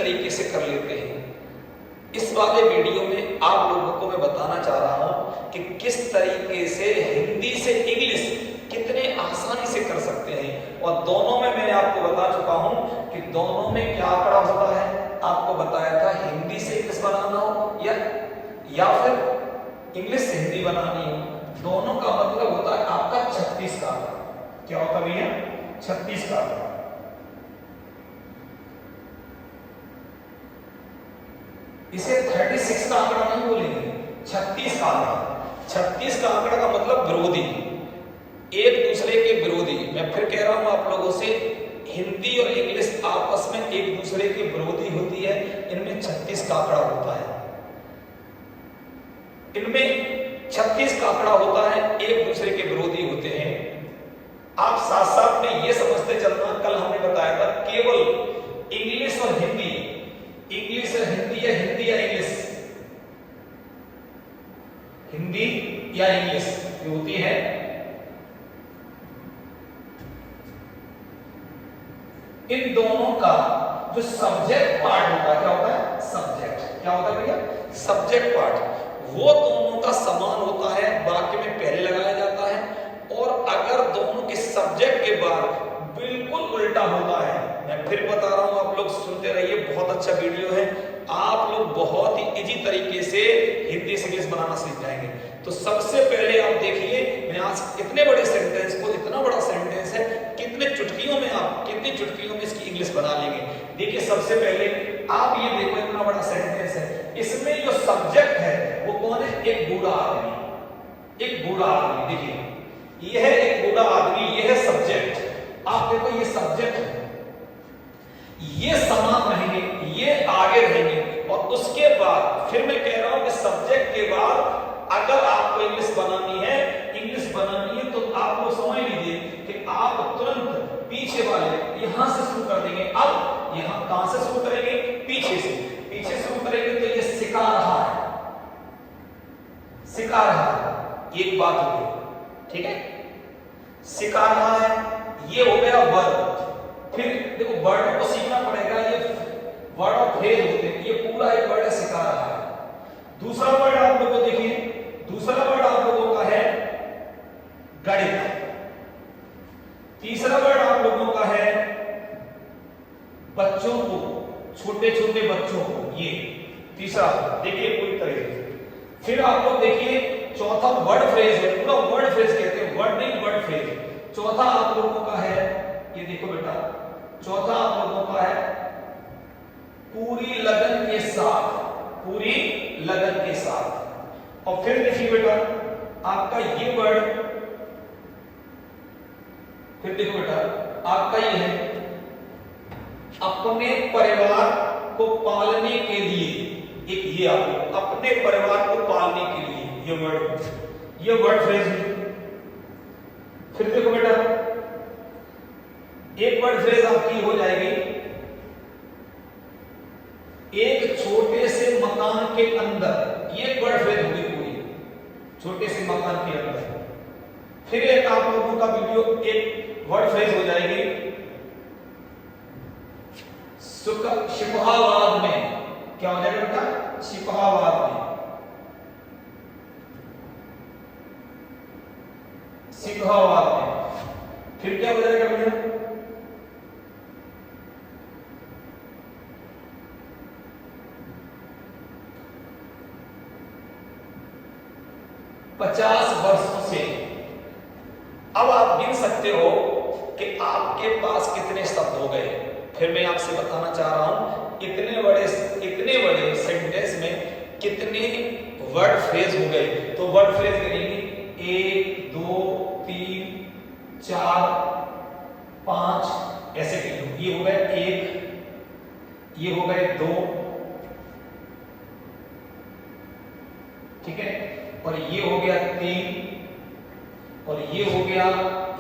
तरीके से कर लेते हैं। इस वाले वीडियो में आप लोगों को मैं बताना चाह रहा हूं कि किस तरीके से हिंदी से इंग्लिश कितने आसानी से कर सकते हैं। और दोनों में मैंने आपको बता चुका हूं कि दोनों में क्या आंकड़ा होता है। आपको बताया था हिंदी से इंग्लिश बनाना हो या फिर इंग्लिश से हिंदी बनानी हो, दोनों का मतलब होता है आपका 36 का आंकड़ा। क्या होता है भैया? 36 का आंकड़ा। इसे 36 का आंकड़ा नहीं बोलेंगे, 36 का आंकड़ा। 36 का आंकड़ा का मतलब विरोधी, एक दूसरे के विरोधी। मैं फिर कह रहा हूं आप लोगों से, हिंदी और इंग्लिश आपस में एक दूसरे के विरोधी होती है। इनमें 36 का आंकड़ा होता है, इनमें 36 का आंकड़ा होता है, एक दूसरे के विरोधी होते हैं। आप साथ साथ में ये समझते चलना, कल हमने बताया था केवल इंग्लिश और हिंदी, इंग्लिश और हिंदी या हिंदी या इंग्लिश, हिंदी या इंग्लिश ये होती है। इन दोनों का जो सब्जेक्ट पार्ट होता है, क्या होता है? सब्जेक्ट। क्या होता है भैया? Subject part. वो दोनों का समान होता है, वाक्य में पहले लगाया जाता है। और अगर दोनों के सब्जेक्ट के बाद बिल्कुल उल्टा होता है, मैं फिर बता रहा हूं, आप लोग सुनते रहिए, बहुत अच्छा वीडियो है। आप लोग बहुत ही इजी तरीके से हिंदी से इंग्लिश बनाना सीख जाएंगे। तो सबसे पहले आप देखिए, मैं आज इतने बड़े सेंटेंस को, इतना बड़ा सेंटेंस है, कितनी चुटकियों में इसकी इंग्लिश बना लेंगे। देखिए सबसे पहले आप ये देखो, इतना बड़ा सेंटेंस है, इसमें जो सब्जेक्ट है वो कौन है? एक बूढ़ा आदमी, एक बूढ़ा आदमी। देखिए ये है एक बूढ़ा आदमी, ये है सब्जेक्ट। आप देखो ये सब्जेक्ट है, ये समान रहेंगे, ये आगे रहेंगे। और उसके बाद फिर मैं कह रहा हूं कि सब्जेक्ट के बाद अगर आपको इंग्लिश बनानी है, तो आप लोग समझ लीजिए कि आप तुरंत पीछे वाले यहां से शुरू कर देंगे। अब यहां कहां से शुरू करेंगे? पीछे से। पीछे शुरू करेंगे तो ये सिखा रहा है, सिखा रहा है, एक बात हो गई, ठीक है? सिखा रहा है, ये हो गया वर्ब। फिर देखो वर्ड को सीखना पड़ेगा, ये वर्ड ऑफ फ्रेज होते हैं, ये पूरा एक वर्ड सिखा रहा है। दूसरा वर्ड आप लोगों को देखिए, दूसरा वर्ड आप लोगों का है गणित। तीसरा वर्ड आप लोगों का है बच्चों को, छोटे छोटे बच्चों को, ये तीसरा। देखिए पूरी तरह से। फिर आप लोग देखिए चौथा वर्ड फ्रेज है, पूरा वर्ड फ्रेज कहते हैं, वर्ड नहीं वर्ड फ्रेज। चौथा आप लोगों का है, ये देखो बेटा, चौथा आप लोगों का है पूरी लगन के साथ, पूरी लगन के साथ। और फिर देखिए बेटा आपका ये वर्ड, फिर देखो बेटा आपका ये है अपने परिवार को पालने के लिए। एक ये आपको अपने परिवार को पालने के लिए, ये वर्ड फ्रेज है। फिर देखो बेटा एक वर्ड फ्रेज आपकी हो जाएगी, एक छोटे से मकान के अंदर। ये वर्ड फ्रेज होगी पूरी, छोटे से मकान के अंदर। फिर एक आप लोगों का वीडियो, एक वर्ड फ्रेज हो जाएगी शिपहावाद में। क्या हो जाएगा बेटा? शिपहावाद में, शिपहावाद में। फिर क्या हो जाएगा भैया? पचास वर्षों से। अब आप गिन सकते हो कि आपके पास कितने शब्द हो गए। फिर मैं आपसे बताना चाह रहा हूं इतने बड़े सेंटेंस में कितने वर्ड फ्रेज हो गए। तो वर्ड फ्रेज करेंगे 1 2 3 4 5 ऐसे करेंगे। ये हो गए 1, ये हो गए 2, ठीक है, और ये हो गया 3, और ये हो गया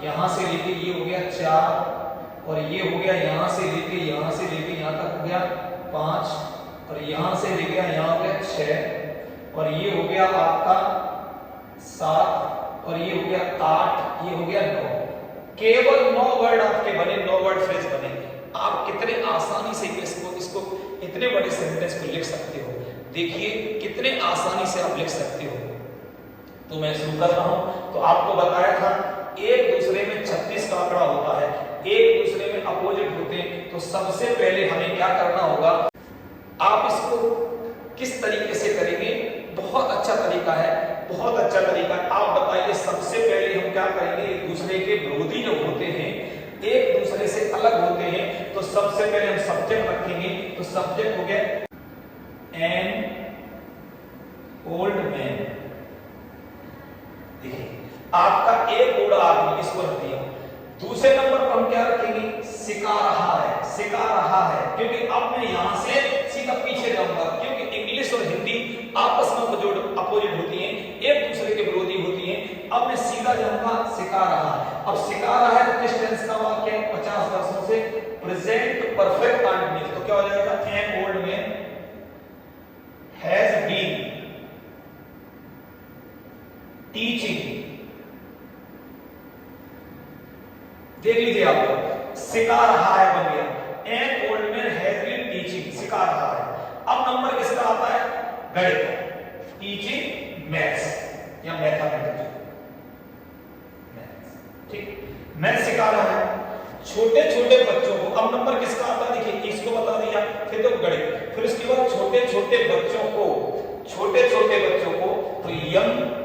यहां से लेके ये हो गया 4, और ये हो गया यहां से लेके यहां तक हो गया 5, और यहां से लेके यहां हो गया 6, और ये हो गया आपका 7, और ये हो गया 8, ये हो गया 9। केवल 9 वर्ड आपके बने, 9 वर्ड फ्रेज बने। आप कितने आसानी से इसको इतने बड़े सेंटेंस को लिख सकते हो। देखिए कितने आसानी से आप लिख सकते हो। तो मैं शुरू कर रहा हूं। तो आपको बताया था एक दूसरे में 36 का आंकड़ा होता है, एक दूसरे में अपोजिट होते हैं। तो सबसे पहले हमें क्या करना होगा, आप इसको किस तरीके से करेंगे, बहुत अच्छा तरीका है, बहुत अच्छा तरीका है। आप बताइए सबसे पहले हम क्या करेंगे, एक दूसरे के विरोधी जो होते हैं, एक दूसरे से अलग होते हैं, तो सबसे पहले हम सब्जेक्ट रखेंगे। तो सब्जेक्ट हो गया एन ओल्ड मैन। देखिए आपका एक बूढ़ा आदमी, इसको रख दिया। दूसरे नंबर पर हम क्या रखेंगे, सिखा रहा है, सिखा रहा है, क्योंकि अब मैं यहां से सीधा पीछे जाऊंगा, क्योंकि इंग्लिश और हिंदी आपस में अपोजिट होती हैं, एक दूसरे के विरोधी होती हैं। अब मैं सीधा जाऊंगा, सिखा रहा है। अब सिखा रहा है तो किस टेंस का वाक्य है, 50 वर्षों से प्रेजेंट परफेक्ट कंटिन्यूअस। तो क्या हो जाएगा, an old man has been teaching. देख लीजिए आप लोग, सिखा रहा है बन गया, an old man has been teaching, सिखा रहा है। अब नंबर किसका आता है, गणित, टीचिंग मैथ्स या मैथमेटिक्स, ठीक, मैथ्स सिखा रहा है छोटे छोटे बच्चों को। अब नंबर किसका आता है, देखिए इसको बता दिया, फिर तो गणित, फिर उसके बाद छोटे छोटे बच्चों को, छोटे छोटे बच्चों को, तो young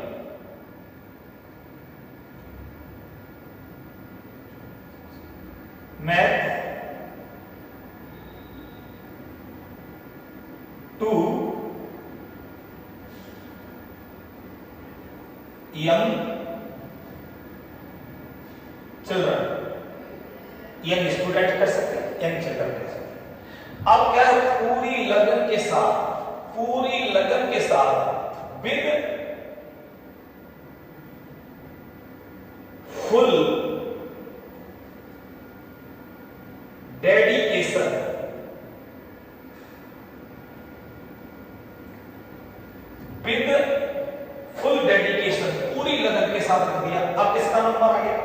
math to young children, young student कर सकते हैं, यंग चिल्ड्रन कर सकते हैं। अब क्या है, पूरी लगन के साथ, पूरी लगन के साथ, with full dedication, with full dedication, पूरी लगन के साथ रख दिया। अब इसका नंबर आ गया,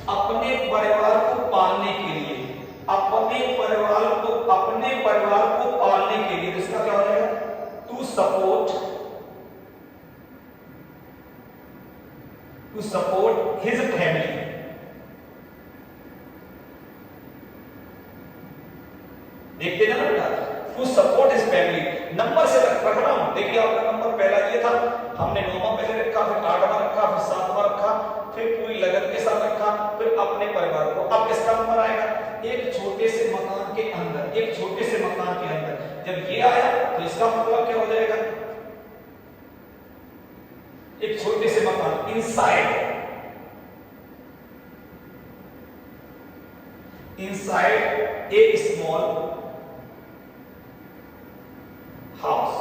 अपने परिवार को पालने के लिए, अपने परिवार को पालने के लिए, इसका क्या हो जाएगा, टू सपोर्ट हिज फैमिली। देखते ना बेटा, to support his family, number से रख रहा हूं। देखिए आपका नंबर पहला ये था, हमने 9वां पहले रखा, फिर 8वां रखा, फिर 7वां रखा, फिर पूरी लगन के साथ रखा, फिर अपने परिवार को। अब किसका नंबर आएगा, एक छोटे से मकान के अंदर, एक छोटे से मकान के अंदर। जब ये आया तो इसका मतलब क्या हो जाएगा, एक छोटे से मकान, inside a small house,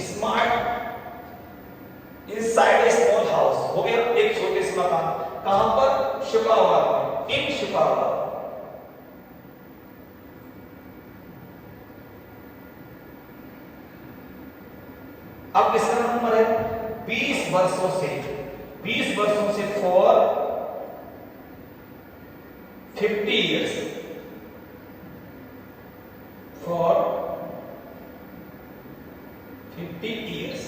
smart inside a small house हो गया, एक छोटे से मकान। कहां पर, शिकागो में, इन शिकागो। अब इसका नंबर है 20 वर्षों से, 20 वर्षों से फॉर 50 years, for 50 years।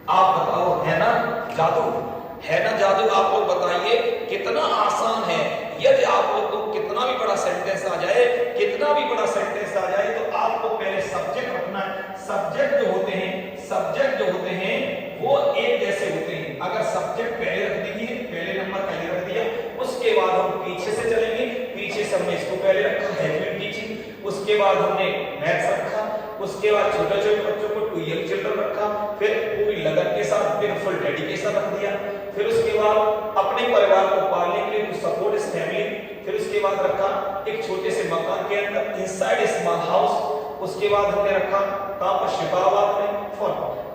आप बताओ, है ना जादू, है ना जादू। आप लोग बताइए कितना आसान है। यदि आप लोग को कितना भी बड़ा सेंटेंस आ जाए, कितना भी बड़ा सेंटेंस आ जाए, तो आपको पहले सब्जेक्ट रखना है। सब्जेक्ट जो होते हैं, सब्जेक्ट जो होते हैं वो एक जैसे होते हैं। अगर सब्जेक्ट पहले रख दीजिए, पहले नंबर पहले रख दिया, उसके बाद हम पीछे से चलेंगे, पीछे से हमने इसको पहले रखा है टीचिंग, उसके बाद हमने मैथ्स रखा, उसके बाद छोटे छोटे बच्चों को टू यंग चिल्ड्रन रखा, फिर पूरी लगन के साथ फिर फुल डेडिकेशन रख दिया, फिर उसके बाद अपने परिवार को पालने के लिए टू सपोर्ट हिज फैमिली, फिर उसके बाद रखा एक छोटे से मकान के अंदर, इनसाइड ए स्मॉल हाउस, उसके बाद हमने रखा कहां पर, शिकागो में, फॉर।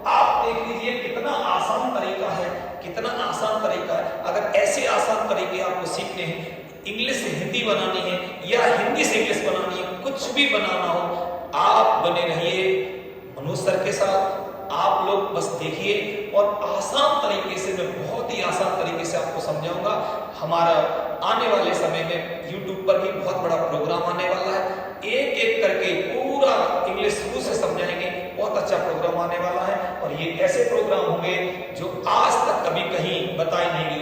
आप देख लीजिए कितना आसान तरीका है, कितना आसान तरीका है। अगर ऐसे आसान तरीके आपको सीखने हैं, इंग्लिश से हिंदी बनानी है या हिंदी से इंग्लिश बनानी है, कुछ भी बनाना हो, आप बने रहिए मनोज सर के साथ। आप लोग बस देखिए और आसान तरीके से, मैं बहुत ही आसान तरीके से आपको समझाऊंगा। हमारा आने वाले समय में YouTube पर भी बहुत बड़ा प्रोग्राम आने वाला है, एक एक करके पूरा इंग्लिश शुरू से समझाएंगे, बहुत अच्छा प्रोग्राम आने वाला है। और ये ऐसे प्रोग्राम होंगे जो आज तक कभी कहीं बताए नहीं